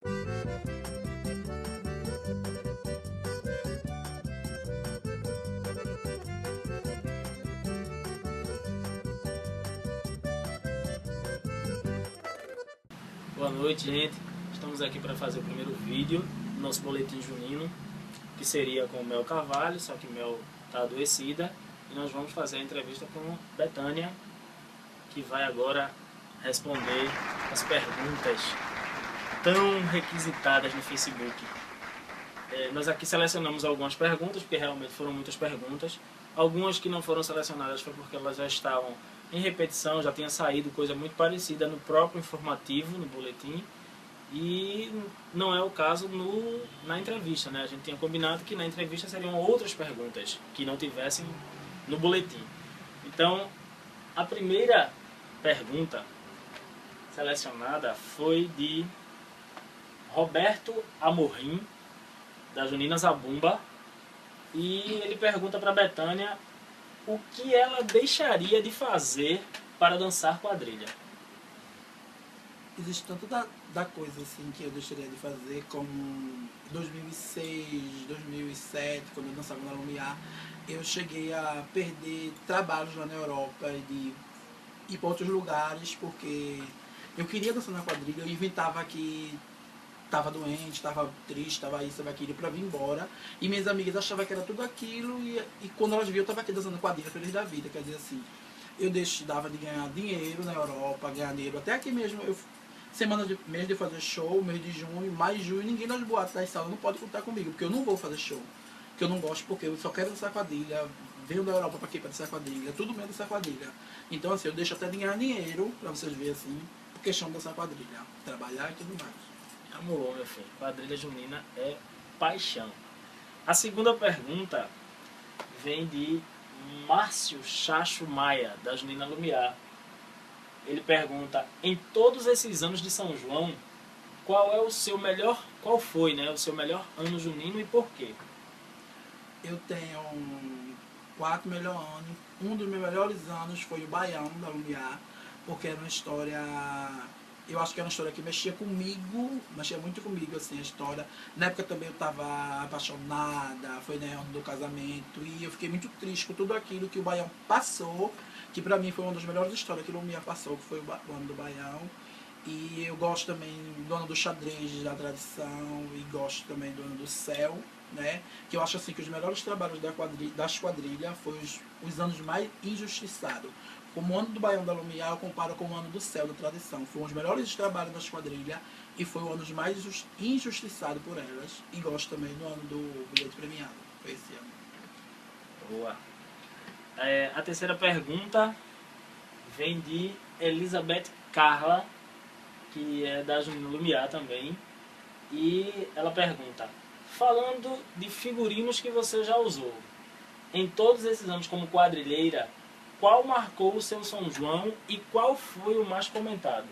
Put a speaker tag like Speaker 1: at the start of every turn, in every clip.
Speaker 1: Boa noite, gente. Estamos aqui para fazer o primeiro vídeo do nosso boletim junino, que seria com Mel Carvalho, só que Mel está adoecida. E nós vamos fazer a entrevista com Betânia, que vai agora responder as perguntas tão requisitadas no Facebook. Nós aqui selecionamos algumas perguntas, porque realmente foram muitas perguntas. Algumas que não foram selecionadas foi porque elas já estavam em repetição, já tinha saído coisa muito parecida no próprio informativo, no boletim. E não é o caso na entrevista, né? A gente tinha combinado que na entrevista seriam outras perguntas que não tivessem no boletim. Então, a primeira pergunta selecionada foi de Roberto Amorim, da Junina Zabumba, e ele pergunta para Betânia o que ela deixaria de fazer para dançar quadrilha.
Speaker 2: Existe tanto da coisa assim que eu deixaria de fazer, como em 2006, 2007, quando eu dançava na Lumiar, eu cheguei a perder trabalhos lá na Europa e de ir para outros lugares, porque eu queria dançar na quadrilha, eu inventava que estava doente, estava triste, estava isso, estava aquilo, para vir embora. E minhas amigas achavam que era tudo aquilo, e quando elas viam, eu estava aqui dançando quadrilha, feliz da vida. Quer dizer assim, eu dava de ganhar dinheiro na Europa, ganhar dinheiro até aqui mesmo. Mês de fazer show, mês de junho, mais junho, ninguém das boates das salas não pode contar comigo, porque eu não vou fazer show. Porque eu não gosto, porque eu só quero dançar quadrilha, venho da Europa para aqui para dançar quadrilha, tudo mesmo dançar quadrilha. Então assim, eu deixo até de ganhar dinheiro, para vocês verem assim, por questão de dançar quadrilha, trabalhar e tudo mais.
Speaker 1: Amor, meu filho, quadrilha junina é paixão. A segunda pergunta vem de Márcio Chacho Maia, da Junina Lumiar. Ele pergunta: em todos esses anos de São João, qual foi, né, o seu melhor ano junino e por quê?
Speaker 2: Eu tenho 4 melhores anos. Um dos meus melhores anos foi o Baião da Lumiar, porque era uma história, eu acho que era uma história que mexia muito comigo, assim, a história. Na época também eu estava apaixonada, foi no ano do casamento, e eu fiquei muito triste com tudo aquilo que o Baião passou, que pra mim foi uma das melhores histórias que o Lumiar passou, que foi o ano do Baião. E eu gosto também do ano do xadrez, da tradição, e gosto também do ano do céu, né? Que eu acho assim que os melhores trabalhos das quadrilhas foram os anos mais injustiçados. Como o ano do Baião da Lumiar, eu comparo com o ano do céu, da tradição. Foram os melhores trabalhos das quadrilhas e foi o ano mais injustiçado por elas. E gosto também do ano do bilhete premiado. Foi esse ano.
Speaker 1: Boa. A terceira pergunta vem de Elizabeth Carla, que é da Junina Lumiar também. E ela pergunta: falando de figurinos que você já usou, em todos esses anos como quadrilheira, qual marcou o seu São João e qual foi o mais comentado?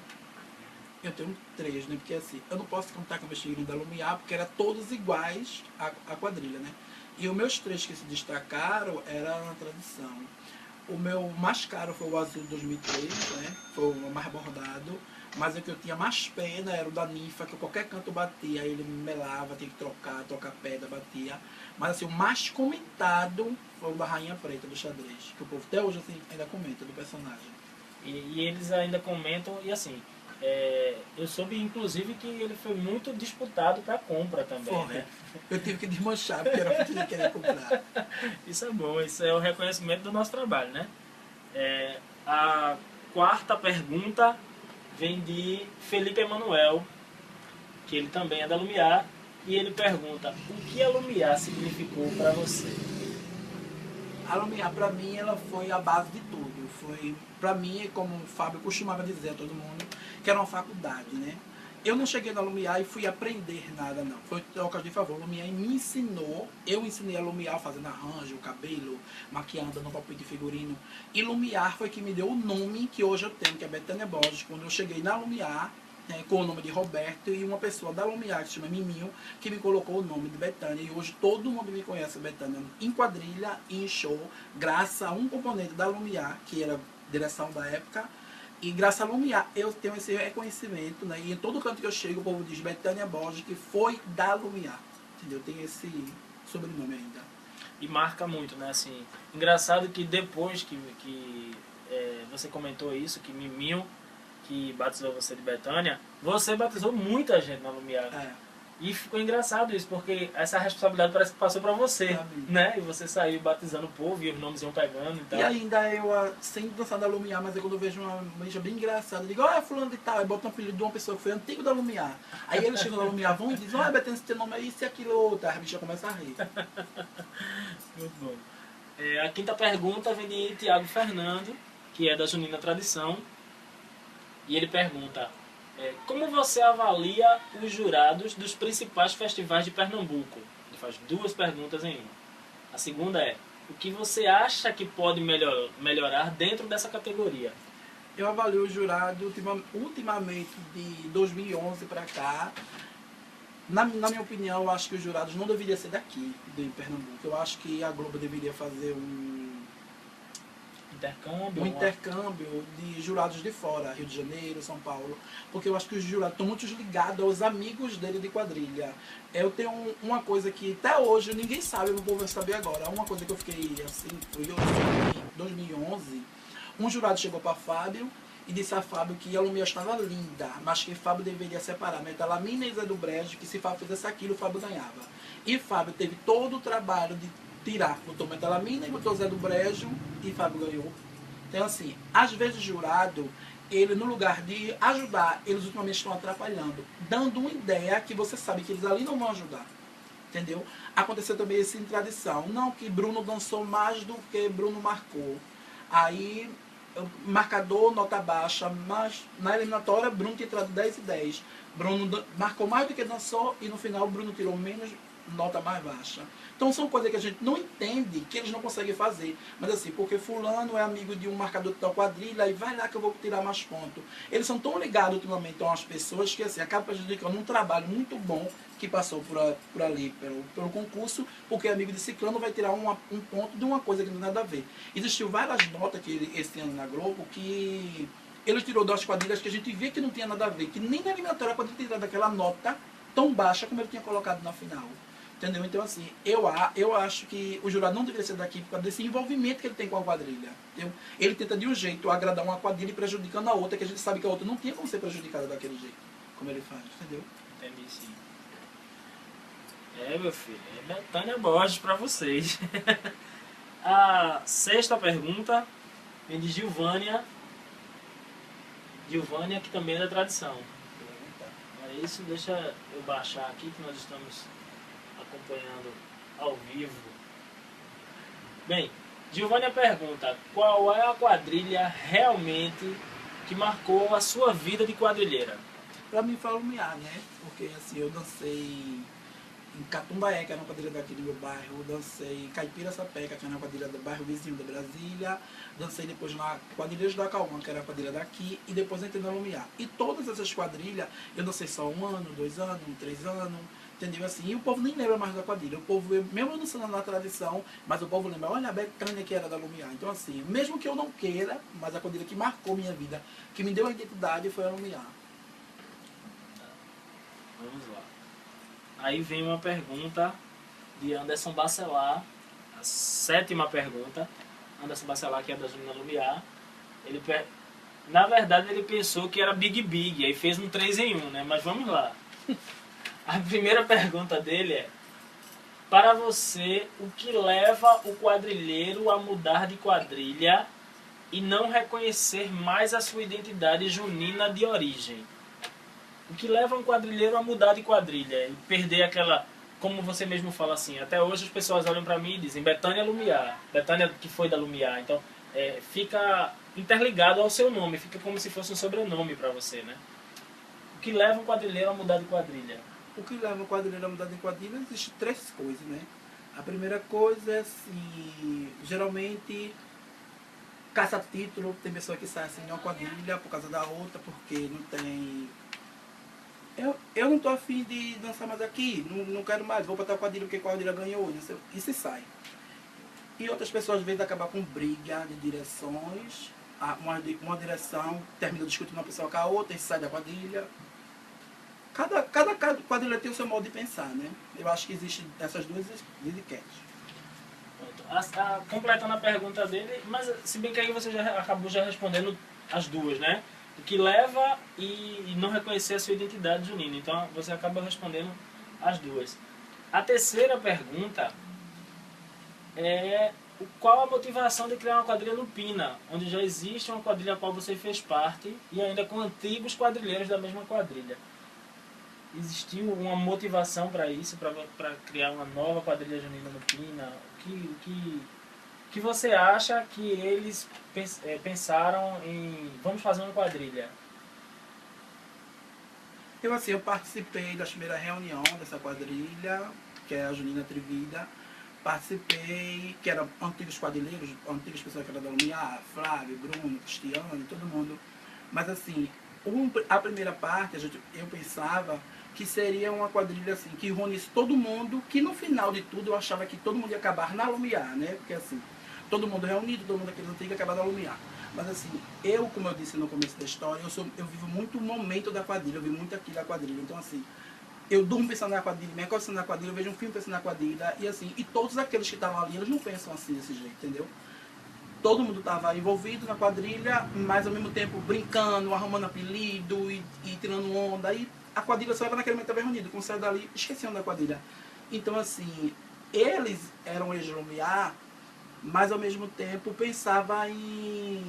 Speaker 2: Eu tenho 3, né? Porque assim, eu não posso contar com meus figurinos da Lumiar, porque eram todos iguais à quadrilha, né? E os meus 3 que se destacaram eram na tradição. O meu mais caro foi o azul 2003, né? Foi o mais bordado. Mas o que eu tinha mais pena era o da Ninfa, que qualquer canto eu batia, aí ele me melava, tinha que trocar pedra, batia. Mas assim, o mais comentado foi o da Rainha Preta, do xadrez, que o povo até hoje assim, ainda comenta do personagem.
Speaker 1: E eles ainda comentam, e assim, eu soube inclusive que ele foi muito disputado para compra também,
Speaker 2: Foi.
Speaker 1: né?
Speaker 2: Eu tive que desmanchar, porque era muito que queria comprar.
Speaker 1: Isso é bom, isso é o reconhecimento do nosso trabalho, né? A quarta pergunta vem de Felipe Emanuel, que ele também é da Lumiar, e ele pergunta: o que a Lumiar significou para você?
Speaker 2: A Lumiar, para mim, ela foi a base de tudo. Foi, para mim, como o Fábio costumava dizer a todo mundo, que era uma faculdade, né? Eu não cheguei na Lumiar e fui aprender nada, não. Foi trocas de favor. Lumiar me ensinou, eu ensinei a Lumiar fazendo arranjo, cabelo, maquiando no papel de figurino. E Lumiar foi que me deu o nome que hoje eu tenho, que é Betânia Borges. Quando eu cheguei na Lumiar, com o nome de Roberto, e uma pessoa da Lumiar, que se chama Miminho, que me colocou o nome de Betânia. E hoje todo mundo me conhece Betânia em quadrilha e em show, graças a um componente da Lumiar, que era direção da época, E graças a Lumiar, eu tenho esse reconhecimento, né? E em todo canto que eu chego, o povo diz Betânia Borges, que foi da Lumiar. Entendeu? Tem esse sobrenome ainda.
Speaker 1: E marca muito, né? Assim, engraçado que depois que você comentou isso, que Miminho, que batizou você de Betânia, você batizou muita gente na Lumiar.
Speaker 2: É.
Speaker 1: E ficou engraçado isso, porque essa responsabilidade parece que passou pra você, né? E você saiu batizando o povo e os nomes iam pegando e tal.
Speaker 2: E ainda eu, sem dançar da Lumiar, mas quando eu vejo uma bicha bem engraçada, eu digo, olha fulano de tal, aí bota um apelido de uma pessoa que foi antigo da Lumiar. Aí eles chegam na Lumiar, vão e dizem, olha Betânia, esse teu nome é isso e aquilo outro. Aí a bicha começa a rir.
Speaker 1: Muito bom. A quinta pergunta vem de Tiago Fernando, que é da Junina Tradição. E ele pergunta, como você avalia os jurados dos principais festivais de Pernambuco? Ele faz duas perguntas em uma. A segunda é, o que você acha que pode melhorar dentro dessa categoria?
Speaker 2: Eu avalio o jurado ultimamente de 2011 para cá. Na minha opinião, eu acho que os jurados não deveriam ser daqui, de Pernambuco. Eu acho que a Globo deveria fazer um intercâmbio de jurados de fora, Rio de Janeiro, São Paulo, porque eu acho que os jurados estão muito ligados aos amigos dele de quadrilha. Eu tenho uma coisa que até hoje ninguém sabe, o povo vai saber agora. Uma coisa que eu fiquei assim, em 2011, um jurado chegou para Fábio e disse a Fábio que a Lumiar estava linda, mas que Fábio deveria separar Metalamina e Zé do Brejo, que se Fábio fizesse aquilo, o Fábio ganhava. E Fábio teve todo o trabalho de tirar, botou Metalamina e botou Zé do Brejo e Fábio ganhou. Então assim, às vezes o jurado, ele no lugar de ajudar, eles ultimamente estão atrapalhando, dando uma ideia que você sabe que eles ali não vão ajudar. Entendeu? Aconteceu também isso em tradição. Não que Bruno dançou mais do que Bruno marcou. Aí, marcador, nota baixa, mas na eliminatória Bruno tinha tirado 10 e 10. Bruno marcou mais do que dançou e no final Bruno tirou menos, nota mais baixa. Então são coisas que a gente não entende, que eles não conseguem fazer. Mas assim, porque fulano é amigo de um marcador de tal quadrilha, e vai lá que eu vou tirar mais pontos. Eles são tão ligados ultimamente a umas pessoas que assim, acaba prejudicando um trabalho muito bom que passou por ali, pelo concurso, porque amigo de ciclano vai tirar um ponto de uma coisa que não tem nada a ver. Existiu várias notas que esse ano na Globo que ele tirou das quadrilhas que a gente via que não tinha nada a ver, que nem na eliminatória pode tirar daquela nota tão baixa como ele tinha colocado na final. Entendeu? Então, assim, eu acho que o jurado não deveria ser daqui por causa desse envolvimento que ele tem com a quadrilha. Entendeu? Ele tenta de um jeito agradar uma quadrilha e prejudicando a outra, que a gente sabe que a outra não tinha como ser prejudicada daquele jeito, como ele faz, entendeu?
Speaker 1: Entendi, sim. Meu filho, é Betânia Borges pra vocês. A sexta pergunta vem de Gilvânia. Gilvânia, que também é da tradição. É isso, deixa eu baixar aqui que nós estamos acompanhando ao vivo. Bem, Gilvânia pergunta, qual é a quadrilha realmente que marcou a sua vida de quadrilheira?
Speaker 2: Pra mim foi a Lumiar, né? Porque assim, eu dancei em Catumbaé, que era uma quadrilha daqui do meu bairro, eu dancei em Caipira-Sapeca, que era uma quadrilha do bairro vizinho da Brasília, dancei depois na Quadrilhas da Cauã, que era a quadrilha daqui, e depois entrei na Lumiar. E todas essas quadrilhas, eu dancei só 1 ano, 2 anos, 3 anos, entendeu? Assim, e o povo nem lembra mais da quadrilha. O povo, mesmo dançando na tradição, mas o povo lembra, olha a Betânia que era da Lumiar. Então assim, mesmo que eu não queira, mas a quadrilha que marcou minha vida, que me deu a identidade, foi a Lumiar.
Speaker 1: Vamos lá. Aí vem uma pergunta de Anderson Bacelar, a 7ª pergunta. Anderson Bacelar, que é da Junina Lumiar. Na verdade, ele pensou que era Big Big, aí fez um 3 em 1, né? Mas vamos lá. A primeira pergunta dele é, para você, o que leva o quadrilheiro a mudar de quadrilha e não reconhecer mais a sua identidade junina de origem? O que leva um quadrilheiro a mudar de quadrilha e perder aquela, como você mesmo fala assim, até hoje as pessoas olham para mim e dizem Betânia Lumiar, Betânia que foi da Lumiar, então fica interligado ao seu nome, fica como se fosse um sobrenome para você, né? O que leva um quadrilheiro a mudar de quadrilha?
Speaker 2: O que leva o quadrilheiro a mudar de quadrilha, existem 3 coisas, né? A primeira coisa é assim, geralmente caça-título, tem pessoa que sai assim de uma quadrilha por causa da outra, porque não tem... Eu não tô afim de dançar mais aqui, não quero mais, vou botar a quadrilha porque a quadrilha ganhou, e se sai. E outras pessoas às vezes acabam com briga de direções, uma direção, termina discutindo uma pessoa com a outra e sai da quadrilha. Cada quadrilha tem o seu modo de pensar, né? Eu acho que existem essas duas etiquetas.
Speaker 1: Completando a pergunta dele, mas se bem que aí você já acabou já respondendo as duas, né? O que leva e não reconhecer a sua identidade junina. Então você acaba respondendo as duas. A terceira pergunta é qual a motivação de criar uma quadrilha no Pina, onde já existe uma quadrilha a qual você fez parte e ainda com antigos quadrilheiros da mesma quadrilha. Existiu uma motivação para isso, para criar uma nova quadrilha junina no Pina? O que você acha que eles pensaram em vamos fazer uma quadrilha?
Speaker 2: Eu participei da primeira reunião dessa quadrilha, que é a Junina Trivida. Participei, que eram antigos quadrilheiros, antigas pessoas que eram da Lumiar, Flávio, Bruno, Cristiano, todo mundo. Mas assim, a primeira parte, eu pensava que seria uma quadrilha assim, que reunisse todo mundo, que no final de tudo eu achava que todo mundo ia acabar na Lumiar, né? Porque assim, todo mundo reunido, todo mundo aquele antigo ia acabar na Lumiar. Mas assim, como eu disse no começo da história, eu vivo muito o momento da quadrilha, eu vi muito aqui da quadrilha. Então assim, eu durmo pensando na quadrilha, me acordo pensando na quadrilha, eu vejo um filme pensando na quadrilha, e assim, e todos aqueles que estavam ali, eles não pensam assim desse jeito, entendeu? Todo mundo estava envolvido na quadrilha, mas ao mesmo tempo brincando, arrumando apelido e tirando onda. E a quadrilha só era naquele momento estava reunida. Quando saiu dali, esqueciam da quadrilha. Então, assim, eles eram ex-Lumiar, mas ao mesmo tempo pensava em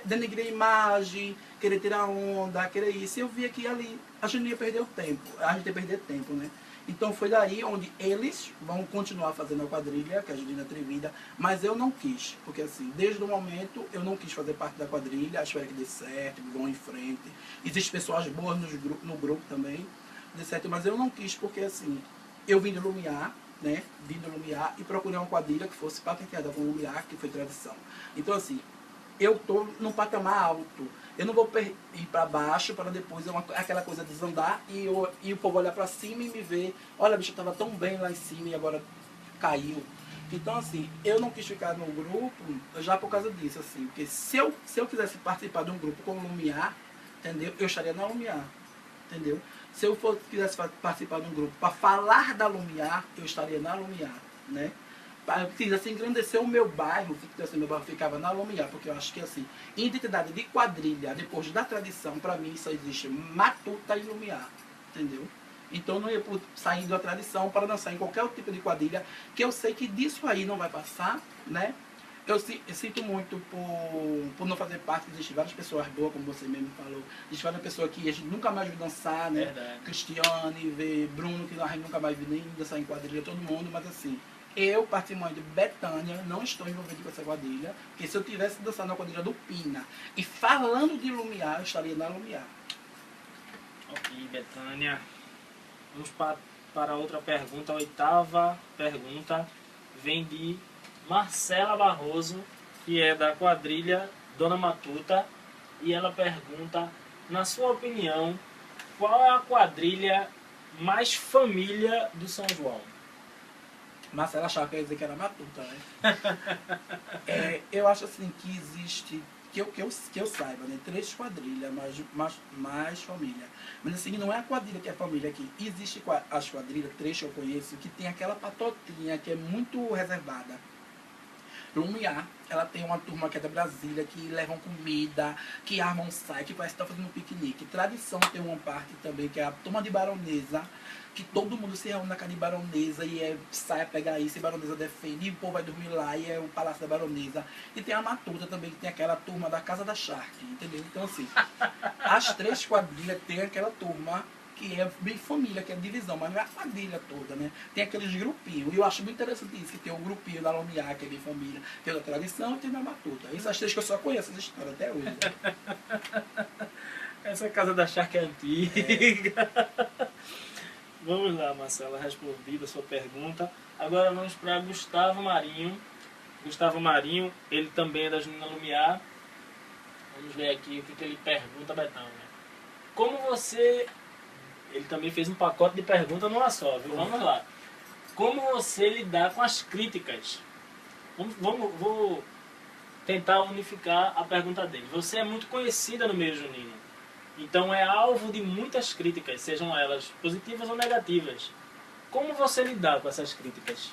Speaker 2: denegrir a imagem, querer tirar onda, querer isso. E eu via que ali a gente ia perder o tempo, a gente ia perder tempo, né? Então foi daí onde eles vão continuar fazendo a quadrilha, que é a Junina Trivida, mas eu não quis, porque assim, desde o momento eu não quis fazer parte da quadrilha, espero que dê certo, que vão em frente. Existem pessoas boas no grupo também, dê certo, mas eu não quis porque assim, eu vim do Lumiar, né? Vim do Lumiar e procurei uma quadrilha que fosse patenteada com o Lumiar, que foi tradição. Então assim, eu estou num patamar alto. Eu não vou ir para baixo para depois aquela coisa desandar e o povo olhar para cima e me ver, olha, a bicha estava tão bem lá em cima e agora caiu. Então, assim, eu não quis ficar no grupo já por causa disso, assim, porque se eu quisesse participar de um grupo com o Lumiar, entendeu? Eu estaria na Lumiar, entendeu? Se eu quisesse participar de um grupo para falar da Lumiar, eu estaria na Lumiar, né? Quisesse engrandecer o meu bairro, ficava na Lumiar, porque eu acho que assim, identidade de quadrilha, depois da tradição, para mim só existe Matuta e Lumiar, entendeu? Então eu não ia sair da tradição para dançar em qualquer tipo de quadrilha, que eu sei que disso aí não vai passar, né? Eu sinto muito por não fazer parte, existem várias pessoas boas, como você mesmo falou, existem várias pessoas que a gente nunca mais viu dançar, né?
Speaker 1: Verdade.
Speaker 2: Cristiane, Bruno, que a gente nunca mais viu nem dançar em quadrilha, todo mundo, mas assim, eu, participante de Betânia, não estou envolvido com essa quadrilha, porque se eu tivesse dançando na quadrilha do Pina e falando de Lumiar, eu estaria na Lumiar.
Speaker 1: Ok, Betânia. Vamos para outra pergunta. A oitava pergunta vem de Marcela Barroso, que é da quadrilha Dona Matuta, e ela pergunta, na sua opinião, qual é a quadrilha mais família do São João?
Speaker 2: Marcela achava que ia dizer que era Matuta, né? Eu acho assim que existe, que eu saiba, né? 3 quadrilhas, mais família. Mas assim, não é a quadrilha que é família aqui. Existe as quadrilhas, 3 que eu conheço, que tem aquela patotinha que é muito reservada. Lumiar, ela tem uma turma que é da Brasília, que levam comida, que armam sai, que parece que está fazendo um piquenique. Tradição tem uma parte também, que é a turma de Baronesa, que todo mundo se reúne na casa de Baronesa e sai a pegar isso, e Baronesa defende, e o povo vai dormir lá, e é o Palácio da Baronesa. E tem a Matuta também, que tem aquela turma da Casa da Shark, entendeu? Então assim, as 3 quadrilhas tem aquela turma que é bem família, que é divisão, mas não é a quadrilha toda, né? Tem aqueles grupinhos, e eu acho muito interessante isso, que tem o grupinho da Lumiar, que é bem família, tem da tradição e tem da Matuta. Essas 3 que eu só conheço essa história até hoje.
Speaker 1: Essa Casa da Shark é antiga. Vamos lá, Marcela, respondida a sua pergunta. Agora vamos para Gustavo Marinho. Gustavo Marinho, ele também é da Junina Lumiar. Vamos ver aqui o que ele pergunta, Betânia. Como você... Ele também fez um pacote de perguntas numa só, viu? Vamos lá. Como você lidar com as críticas? Vou tentar unificar a pergunta dele. Você é muito conhecida no meio junino, então é alvo de muitas críticas, sejam elas positivas ou negativas. Como você lidar com essas críticas?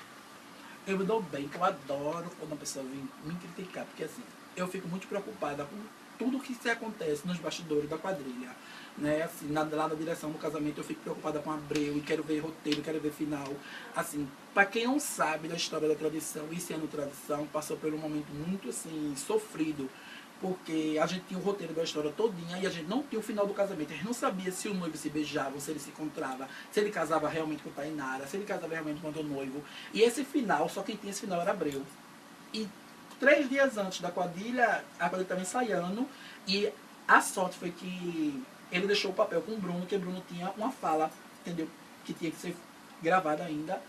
Speaker 2: Eu me dou bem, que eu adoro quando a pessoa vem me criticar, porque assim, eu fico muito preocupada com tudo que se acontece nos bastidores da quadrilha. Né? Assim, lá na direção do casamento eu fico preocupada com Abreu e quero ver roteiro, quero ver final. Assim, para quem não sabe da história da tradição, esse ano tradição passou por um momento muito assim, sofrido, porque a gente tinha o roteiro da história todinha e a gente não tinha o final do casamento. A gente não sabia se o noivo se beijava, se ele se encontrava, se ele casava realmente com Tainara, se ele casava realmente com o noivo. E esse final, só quem tinha esse final era Abreu. E 3 dias antes da quadrilha, a quadrilha estava ensaiando e a sorte foi que ele deixou o papel com o Bruno, que o Bruno tinha uma fala, entendeu? Que tinha que ser gravada ainda.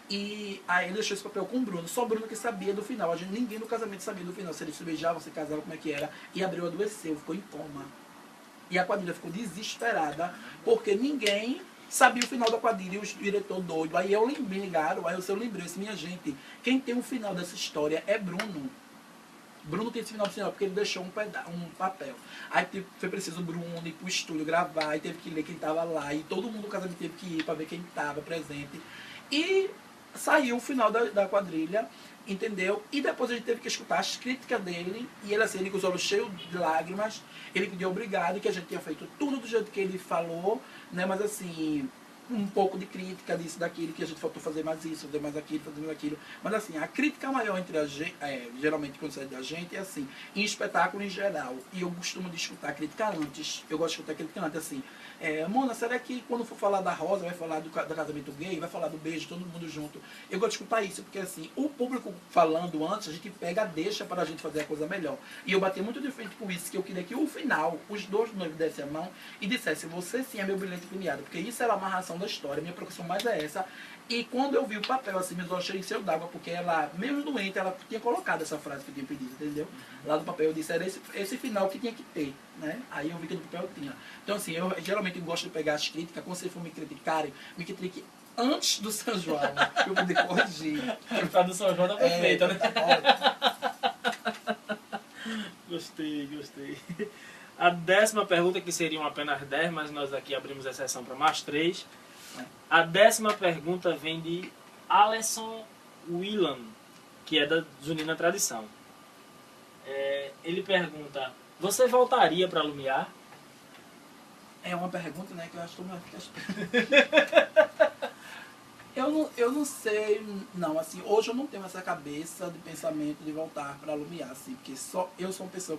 Speaker 2: E aí ele deixou esse papel com o Bruno. Só o Bruno que sabia do final. Ninguém no casamento sabia do final. Se eles se beijavam, se casavam, como é que era. E Abreu adoeceu, ficou em coma. E a quadrilha ficou desesperada, porque ninguém sabia o final da quadrilha e o diretor doido. Aí me ligaram, aí eu lembrei, assim, minha gente, quem tem o final dessa história é Bruno. Bruno tem esse final do final porque ele deixou um papel. Aí foi preciso o Bruno ir pro estúdio gravar, e teve que ler quem estava lá, e todo mundo do casamento teve que ir para ver quem estava presente. E saiu o final da quadrilha, entendeu? E depois a gente teve que escutar as críticas dele, e ele assim, ele com os olhos cheios de lágrimas, ele pediu obrigado, que a gente tinha feito tudo do jeito que ele falou, né? Mas assim, um pouco de crítica disso, daquilo, que a gente faltou fazer mais isso, fazer mais aquilo, fazer mais aquilo. Mas assim, a crítica maior entre a gente, geralmente quando sai da gente, é assim, em espetáculo em geral. E eu costumo de escutar a crítica antes. Eu gosto de escutar a crítica antes, assim. Mona, será que quando for falar da Rosa, vai falar do casamento gay, vai falar do beijo, todo mundo junto? Eu gosto de escutar isso, porque assim, o público falando antes, a gente pega, deixa para a gente fazer a coisa melhor. E eu bati muito de frente com isso, que eu queria que o final, os dois noivos dessem a mão e dissessem, você sim é meu brilhante premiado, porque isso era a amarração da história, minha preocupação mais é essa. E quando eu vi o papel, assim, meus olhos cheios d'água, porque ela, mesmo doente, ela tinha colocado essa frase que eu tinha pedido, entendeu? Lá no papel eu disse, era esse final que tinha que ter, né? Aí eu vi que no papel tinha. Então assim, eu geralmente gosto de pegar as críticas, quando vocês for me criticarem, me critique antes do São João, pra eu poder corrigir.
Speaker 1: A do São João tá perfeita, né? Gostei. A 10ª pergunta, que seriam apenas 10, mas nós aqui abrimos exceção para mais 3. A 10ª pergunta vem de Alisson Willan, que é da Junina Tradição. Ele pergunta, você voltaria para Lumiar?
Speaker 2: É uma pergunta, né, que eu acho que uma fica... Eu não sei, não, assim, hoje eu não tenho essa cabeça de pensamento de voltar para Lumiar, assim, porque só eu sou uma pessoa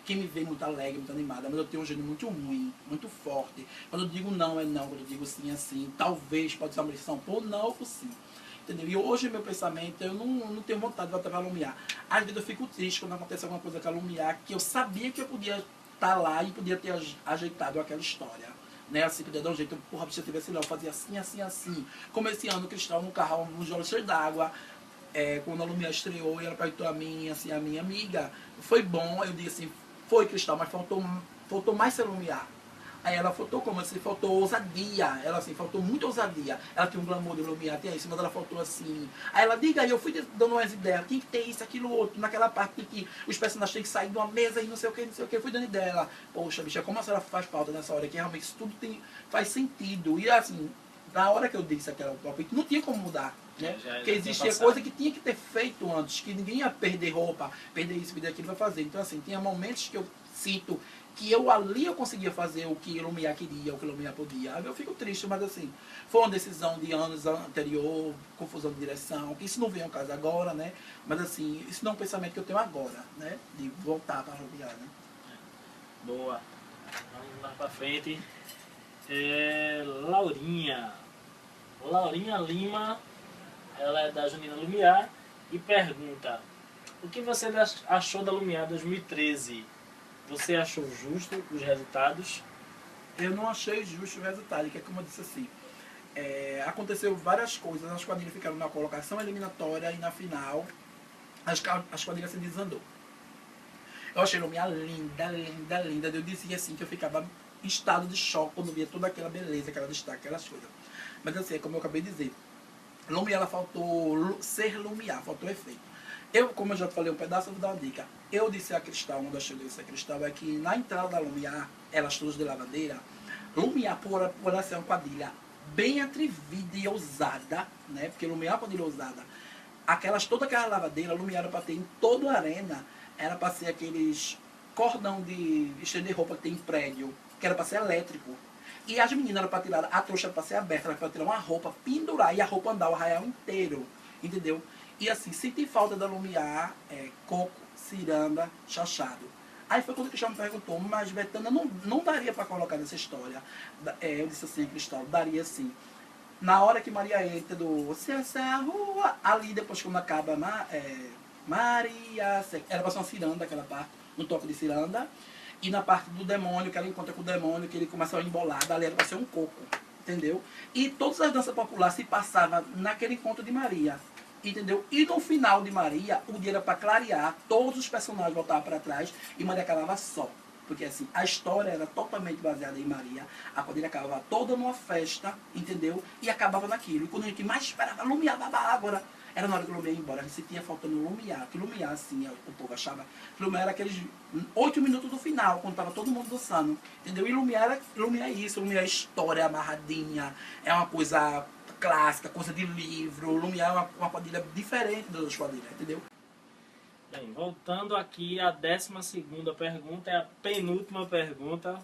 Speaker 2: que me vê muito alegre, muito animada, mas eu tenho um jeito muito ruim, muito forte. Quando eu digo não, é não, quando eu digo sim, é sim, talvez, pode ser uma decisão por não ou por sim. Entendeu? E hoje meu pensamento, eu não tenho vontade de voltar para Lumiar. Às vezes eu fico triste quando acontece alguma coisa com a Lumiar, que eu sabia que eu podia estar lá e podia ter ajeitado aquela história. Né, assim, podia dar um jeito, porra, se eu tivesse lá, eu fazia assim, assim, assim. Como esse ano, o Cristal no carro, um olhos cheios d'água, quando a Lumiar estreou, e ela perguntou a mim, assim, a minha amiga, foi bom, eu disse assim, foi Cristal, mas faltou mais ser Lumiar. Aí ela faltou como assim, faltou ousadia, ela assim, faltou muita ousadia. Ela tinha um glamour de Lumiar, tinha isso, mas ela faltou assim. Aí ela, diga aí, eu fui dando umas ideias, tem que ter isso, aquilo, outro, naquela parte que os personagens têm que sair de uma mesa e não sei o que, fui dando ideia. Ela, poxa, bicha, como a senhora faz falta nessa hora, que realmente isso tudo faz sentido. E assim, na hora que eu disse aquela palpite, não tinha como mudar. Né? Porque existia coisa que tinha que ter feito antes, que ninguém ia perder roupa, perder isso, perder aquilo, vai fazer. Então assim, tinha momentos que eu sinto que eu conseguia fazer o que Lumiar queria, o que Lumiar podia. Eu fico triste, mas assim, foi uma decisão de anos anterior, confusão de direção, que isso não vem ao caso agora, né? Mas assim, isso não é um pensamento que eu tenho agora, né? De voltar para Lumiar, né?
Speaker 1: Boa. Vamos lá para frente. Laurinha Lima, ela é da Junina Lumiar e pergunta, o que você achou da Lumiar 2013? Você achou justo os resultados?
Speaker 2: Eu não achei justo o resultado, que é como eu disse assim, aconteceu várias coisas, as quadrilhas ficaram na colocação eliminatória e na final as quadrilhas se desandou. Eu achei a Lumiar linda, eu dizia assim que eu ficava em estado de choque quando via toda aquela beleza, aquela destaque, aquelas coisas. Mas assim, como eu acabei de dizer, Lumiar, ela faltou ser Lumiar, faltou efeito. Como eu já falei um pedaço, eu vou dar uma dica. Eu disse a Cristal, uma das que eu disse a Cristal, é que na entrada da Lumiar, elas todas de lavadeira, Lumiar, por ela ser uma quadrilha bem atrevida e ousada, né? Porque Lumiar é uma quadrilha ousada. Toda aquela lavadeira, Lumiar era para ter em toda a arena, era para ser aqueles cordão de estender roupa que tem em prédio, que era para ser elétrico. E as meninas eram para tirar, a trouxa era para ser aberta, era para tirar uma roupa, pendurar e a roupa andar o arraial inteiro, entendeu? E assim, senti falta da Lumiar, coco, ciranda, chachado. Aí foi quando o Cristal me perguntou, mas Betânia, não daria para colocar nessa história. Eu disse assim, Cristal, daria sim. Na hora que Maria entra do Essa rua, ali depois quando acaba Maria, era para ser uma ciranda aquela parte, um toque de ciranda. E na parte do demônio, que ela encontra com o demônio, que ele começa a embolada, ali era para ser um coco, entendeu? E todas as danças populares se passavam naquele encontro de Maria, entendeu? E no final de Maria, o dia era para clarear, todos os personagens voltavam para trás e Maria acabava só. Porque assim, a história era totalmente baseada em Maria, a quadrilha acabava toda numa festa, entendeu? E acabava naquilo. E quando a gente mais esperava, Lumiar dava água, era na hora que o Lumiar ia embora, a gente sentia faltando Lumiar. Que Lumiar, assim, o povo achava que Lumiar era aqueles 8 minutos do final, quando estava todo mundo dançando, entendeu? E Lumiar é isso, Lumiar é história amarradinha, é uma coisa clássica, coisa de livro. Lumiar é uma quadrilha diferente das outras quadrilhas, entendeu?
Speaker 1: Bem, voltando aqui, a 12ª pergunta, é a penúltima pergunta,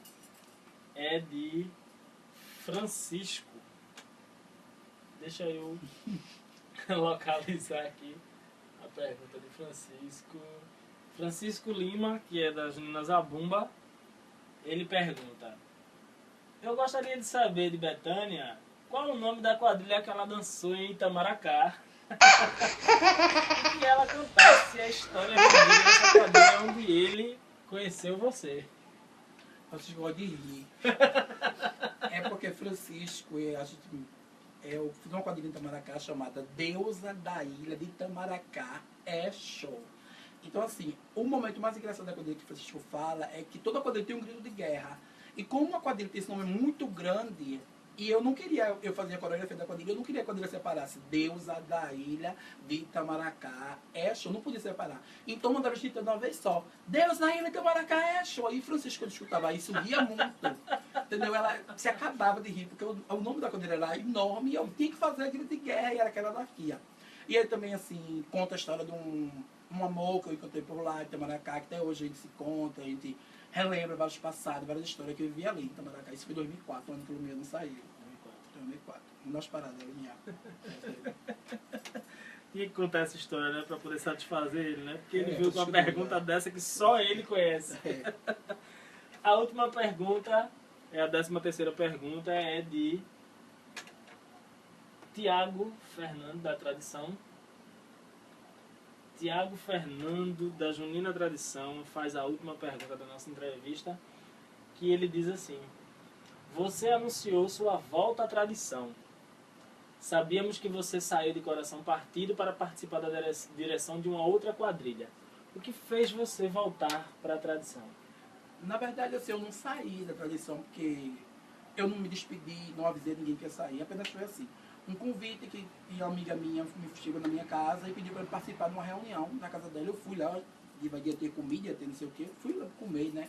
Speaker 1: é de Francisco. Deixa eu localizar aqui a pergunta de Francisco. Francisco Lima, que é das Meninas Zabumba, ele pergunta: eu gostaria de saber de Betânia qual o nome da quadrilha que ela dançou em Itamaracá e que ela contasse a história dessa quadrilha onde ele conheceu você.
Speaker 2: Francisco gosta de rir. É porque Francisco, eu fiz uma quadrilha em Itamaracá chamada Deusa da Ilha de Itamaracá é show. Então assim, o momento mais engraçado da quadrilha que Francisco fala é que toda quadrilha tem um grito de guerra. E como a quadrilha tem esse nome muito grande, e eu não queria, eu fazia a coreografia da quadrilha, eu não queria que a quadrilha separasse Deusa da Ilha de Itamaracá é show, não podia separar. Então mandava escrito de uma vez só, Deus na Ilha de Itamaracá é show. Aí Francisco, quando escutava isso, ria muito. Entendeu? Ela se acabava de rir, porque o nome da quadrilha era enorme e eu tinha que fazer aquilo de guerra e era aquela anarquia. E ele também, assim, conta a história de um amor que eu encontrei por lá em Itamaracá, que até hoje a gente se conta, a gente relembra vários passados, várias histórias que eu vivi ali em Itamaracá. Isso foi em 2004, o ano que o Lumiar não saiu. 2004. Uma das paradas, Lumiar.
Speaker 1: Tinha que contar essa história, né, pra poder satisfazer ele, né? Porque ele
Speaker 2: É,
Speaker 1: viu com uma pergunta dessa que só ele conhece.
Speaker 2: É.
Speaker 1: A última pergunta, a 13ª pergunta, é de Tiago Fernando, da Tradição. Tiago Fernando, da Junina Tradição, faz a última pergunta da nossa entrevista, que ele diz assim: você anunciou sua volta à tradição. Sabíamos que você saiu de coração partido para participar da direção de uma outra quadrilha. O que fez você voltar para a tradição?
Speaker 2: Na verdade, assim, eu não saí da tradição porque eu não me despedi, não avisei ninguém que ia sair. Apenas foi assim, um convite que uma amiga minha me chegou na minha casa e pediu para eu participar de uma reunião na casa dela. Eu fui lá, ia ter comida, ia ter não sei o quê, fui lá comer, né?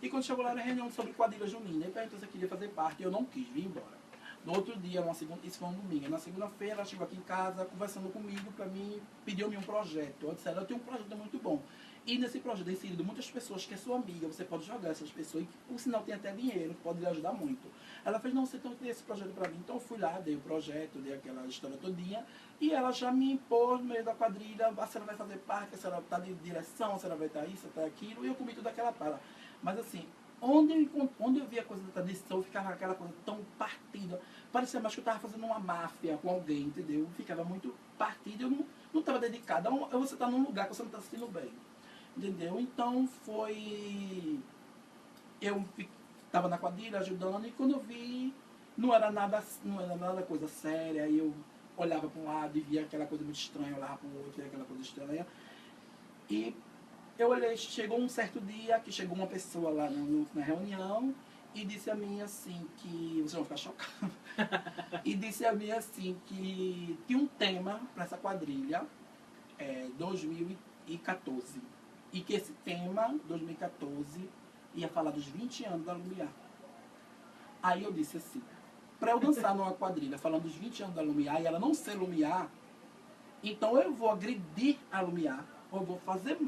Speaker 2: E quando chegou lá era reunião sobre quadrilha junina, ele perguntou se eu queria fazer parte e eu não quis, vim embora. No outro dia, isso foi um domingo, na segunda-feira ela chegou aqui em casa conversando comigo para mim, pediu-me um projeto. Eu disse, eu tenho um projeto muito bom. E nesse projeto é inserido muitas pessoas que é sua amiga, você pode jogar essas pessoas, e por sinal tem até dinheiro, pode lhe ajudar muito. Ela fez, não, você tem esse projeto para mim. Então eu fui lá, dei o projeto, dei aquela história todinha, e ela já me impôs no meio da quadrilha, a senhora vai fazer parte, a senhora está de direção, a senhora vai estar isso, está aquilo, e eu comi tudo aquela para. Mas assim, onde eu via a coisa da tradição, eu ficava aquela coisa tão partida. Parecia mais que eu estava fazendo uma máfia com alguém, entendeu? Eu ficava muito partida, eu não estava dedicada. Você está num lugar que você não está se sentindo bem, entendeu? Então foi... Eu estava na quadrilha ajudando e quando eu vi, não era nada coisa séria. Aí eu olhava para um lado e via aquela coisa muito estranha, olhava para o outro e via aquela coisa estranha. E eu olhei, chegou um certo dia que chegou uma pessoa lá na reunião e disse a mim assim que... Vocês vão ficar chocados. E disse a mim assim que tinha um tema para essa quadrilha, 2014. E que esse tema, 2014, ia falar dos 20 anos da Lumiar. Aí eu disse assim, para eu dançar numa quadrilha falando dos 20 anos da Lumiar e ela não ser Lumiar, então eu vou agredir a Lumiar, ou eu vou fazer,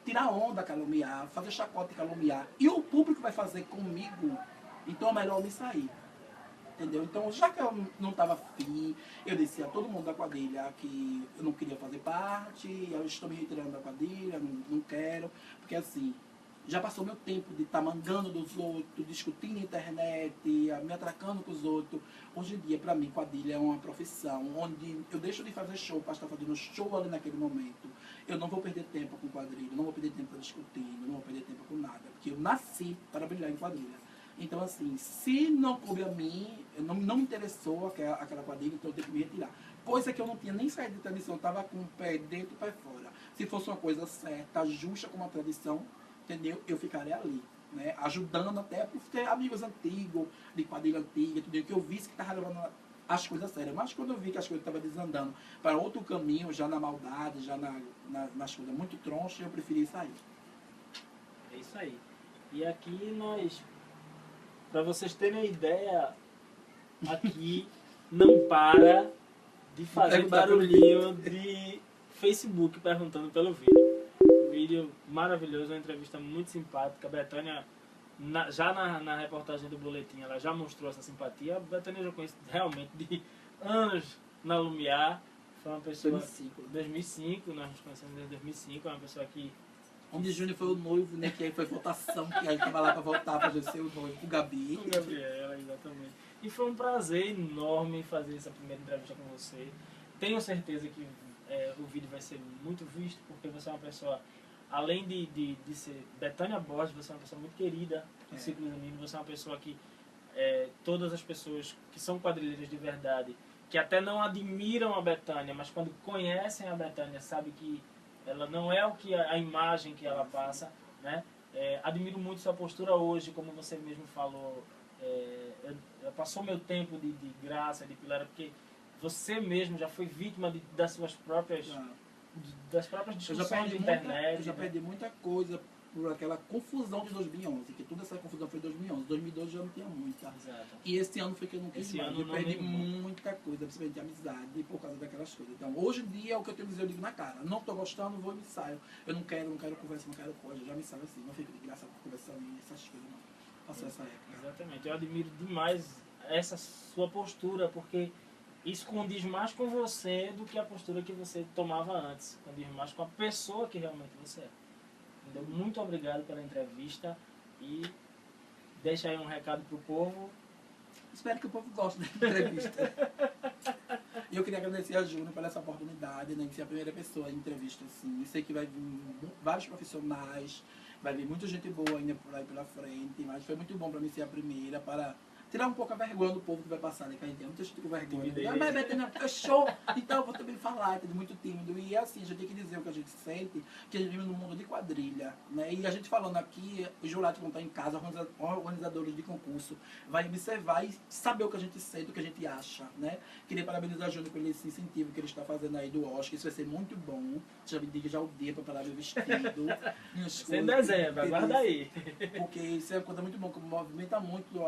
Speaker 2: tirar onda com a Lumiar, fazer chacota com a Lumiar, e o público vai fazer comigo, então é melhor eu me sair. Entendeu? Então, já que eu não estava afim, eu disse a todo mundo da quadrilha que eu não queria fazer parte, eu estou me retirando da quadrilha, não quero, porque assim, já passou meu tempo de estar mandando dos outros, discutindo na internet, me atracando com os outros. Hoje em dia, para mim, quadrilha é uma profissão onde eu deixo de fazer show para estar fazendo show ali naquele momento. Eu não vou perder tempo com quadrilha, não vou perder tempo discutindo, não vou perder tempo com nada, porque eu nasci para brilhar em quadrilha. Então, assim, se não coube a mim, não me interessou aquela quadrilha, então eu tenho que me retirar. Coisa que eu não tinha nem saído de tradição, eu estava com o pé dentro e o pé fora. Se fosse uma coisa certa, justa como a tradição, entendeu? Eu ficaria ali, né? Ajudando até por ter amigos antigos, de quadrilha antiga, tudo que eu visse que estava levando as coisas sérias. Mas quando eu vi que as coisas estavam desandando para outro caminho, já na maldade, já nas coisas muito tronchas, eu preferi sair.
Speaker 1: É isso aí. E aqui nós... Para vocês terem uma ideia, aqui não para de fazer barulhinho de Facebook perguntando pelo vídeo. Um vídeo maravilhoso, uma entrevista muito simpática. A Bethânia, já na reportagem do boletim, ela já mostrou essa simpatia. A Bethânia eu já conheço realmente de anos na Lumiar. Foi uma pessoa... 2005, nós nos conhecemos desde 2005. É uma pessoa que...
Speaker 2: Onde Júnior foi o noivo, né? Que aí foi votação, que a gente tava lá para votar para ser o noivo com o Gabi.
Speaker 1: Com Gabriela, exatamente. E foi um prazer enorme fazer essa primeira entrevista com você. Tenho certeza que o vídeo vai ser muito visto, porque você é uma pessoa, além de ser Bethânia Borges, você é uma pessoa muito querida no Círculo Junino. Você é uma pessoa que todas as pessoas que são quadrilheiras de verdade, que até não admiram a Bethânia, mas quando conhecem a Bethânia, sabem que ela não é o que a imagem que ela passa, né? Admiro muito sua postura hoje, como você mesmo falou. Passou meu tempo de graça, de pilar, porque você mesmo já foi vítima das suas próprias discussões de internet.
Speaker 2: Eu já perdi muita coisa por aquela confusão de 2011, que toda essa confusão foi em 2011. 2012 já não tinha muita.
Speaker 1: Exato.
Speaker 2: E esse ano foi que eu não quis mais. Eu perdi muita coisa, principalmente amizade, por causa daquelas coisas. Então, hoje em dia, o que eu tenho que dizer, eu digo na cara. Não estou gostando, vou e me saio. Eu não quero conversa, não quero coisa. Eu já me saio assim. Não fico de graça conversando essas coisas, não. Passou essa época.
Speaker 1: Exatamente. Eu admiro demais essa sua postura, porque isso condiz mais com você do que a postura que você tomava antes. Condiz mais com a pessoa que realmente você é. Então, muito obrigado pela entrevista e deixa aí um recado pro povo.
Speaker 2: Espero que o povo goste da entrevista. E eu queria agradecer a Júnior por essa oportunidade, né, de ser a primeira pessoa em entrevista assim. Eu sei que vai vir vários profissionais, vai vir muita gente boa ainda por aí pela frente, mas foi muito bom para mim ser a primeira para tirar um pouco a vergonha do povo que vai passar, né? Que a gente tem muita gente com vergonha. Mas Bethânia é show, então eu vou também falar, é muito tímido. E assim, a gente tem que dizer o que a gente sente, que a gente vive num mundo de quadrilha, né? E a gente falando aqui, os jurados que vão estar em casa, organizadores de concurso, vai observar e saber o que a gente sente, o que a gente acha, né? Queria parabenizar a Júnior pelo esse incentivo que ele está fazendo aí do Oscar, isso vai ser muito bom. Já me diga já o dia para parar meu vestido.
Speaker 1: Sem dezembro, aguarda aí.
Speaker 2: Porque isso é uma coisa muito bom, que movimenta muito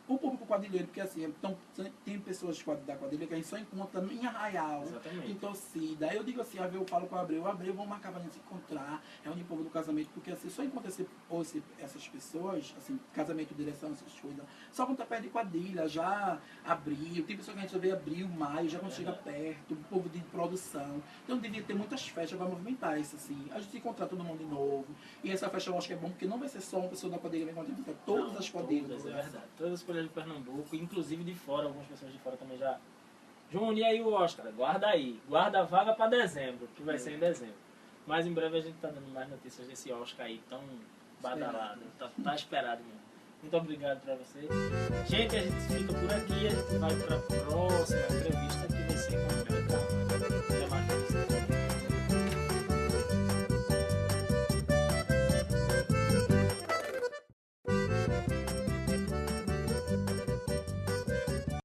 Speaker 2: o público quadrilheiro, porque assim, então, tem pessoas da quadrilha que a gente só encontra em Arraial,
Speaker 1: exatamente,
Speaker 2: em torcida. Aí eu digo assim, eu falo com o Abreu, vamos marcar pra gente se encontrar, reunir o povo do casamento, porque assim, só encontra essas pessoas, assim, casamento, direção, essas coisas, só quando tá perto de quadrilha, já abril, tem pessoas que a gente só vê abril, maio, já quando chega perto, o povo de produção. Então devia ter muitas festas para movimentar isso, assim, a gente encontrar todo mundo de novo. E essa festa eu acho que é bom, porque não vai ser só uma pessoa da quadrilha, vai encontrar todas as quadrilhas.
Speaker 1: É verdade, todas as quadrilhas de Pernambuco, inclusive de fora, algumas pessoas de fora também já. Júnior, e aí o Oscar? Guarda aí, guarda a vaga para dezembro, que vai ser em dezembro. Mas em breve a gente está dando mais notícias desse Oscar aí tão badalado, tá esperado mesmo. Muito obrigado para você. Gente, a gente fica por aqui, a gente vai para a próxima entrevista que vai ser com